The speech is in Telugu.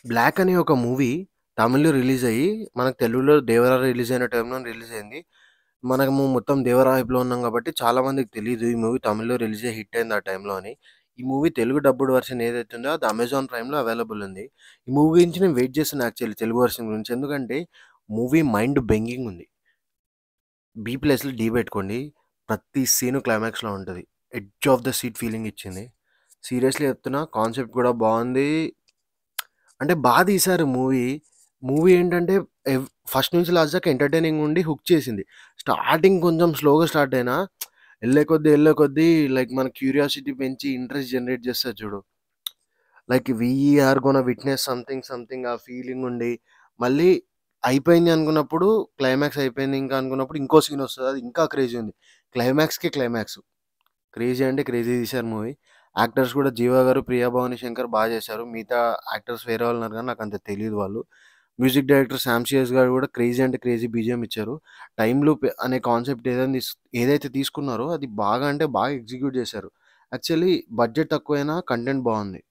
'బ్లాక్' అనే ఒక మూవీ తమిళ్‌లో రిలీజ్ అయ్యి, మనకు తెలుగులో 'దేవర' రిలీజ్ అయిన టైంలోనే రిలీజ్ అయింది. మనము మొత్తం 'దేవర' హైప్‌లో ఉన్నాం కాబట్టి చాలా మందికి తెలీదు ఈ మూవీ తమిళ్‌లో రిలీజ్ అయ్యి హిట్ అయింది ఆ టైంలో అని. ఈ మూవీ తెలుగు డబ్బుడ్ వెర్షన్ ఏదైతే ఉందో అది అమెజాన్ ప్రైమ్‌లో అవైలబుల్ ఉంది. ఈ మూవీ గురించి నేను వెయిట్ చేస్తున్నా యాక్చువల్లీ తెలుగు వెర్షన్ గురించి. ఎందుకంటే మూవీ మైండ్ బెంగింగ్ ఉంది. బీ ప్లేస్‌లో డీ పెట్టుకోండి. ప్రతి సీను క్లైమాక్స్‌లో ఉంటది. Edge of the seat feeling ఇచ్చింది. సీరియస్‌లీ చెప్తున్నా కాన్సెప్ట్ కూడా బావుంది. అంటే తీశారు మూవీ. మూవీ ఏంటంటే ఫస్ట్ నుంచి లాస్ట్ దాకా ఎంటర్‌టైనింగ్ ఉండి హుక్ చేసింది. స్టార్టింగ్ కొంచెం స్లోగా స్టార్ట్ అయినా ఎళ్ళే కొద్దీ లైక్ మన క్యూరియాసిటీ పెంచి ఇంట్రెస్ట్ జనరేట్ చేస్తది చూడు. Like we are gonna witness something ఆ ఫీలింగ్ ఉండి, మళ్ళీ అయిపోయింది అనుకున్నప్పుడు క్లైమాక్స్ అయిపోయింది ఇంకా అనుకున్నప్పుడు ఇంకో సీన్ వస్తది. అది ఇంకా క్రేజీ ఉంది. క్లైమాక్స్‌కే క్లైమాక్స్. క్రేజీ అంటే క్రేజీ తీశారు మూవీ. యాక్టర్స్ కూడా 'జీవ' గారు, 'ప్రియా భవాని శంకర్' చేశారు. మిగతా యాక్టర్స్ వేరే వాళ్ళున్నారు గానీ నాకంత తెలీదు వాళ్ళు. మ్యూజిక్ డైరెక్టర్ 'శామ్ సిఎస్' గారు కూడా క్రేజీ అంటే క్రేజీ బీజీఎం ఇచ్చారు. టైమ్ లూప్ అనే కాన్సెప్ట్ ఏదైతే తీసుకున్నారో అది బాగా అంటే బాగా ఎగ్జిక్యూట్ చేశారు. యాక్చువల్లీ బడ్జెట్ తక్కువైనా కంటెంట్ బావుంది.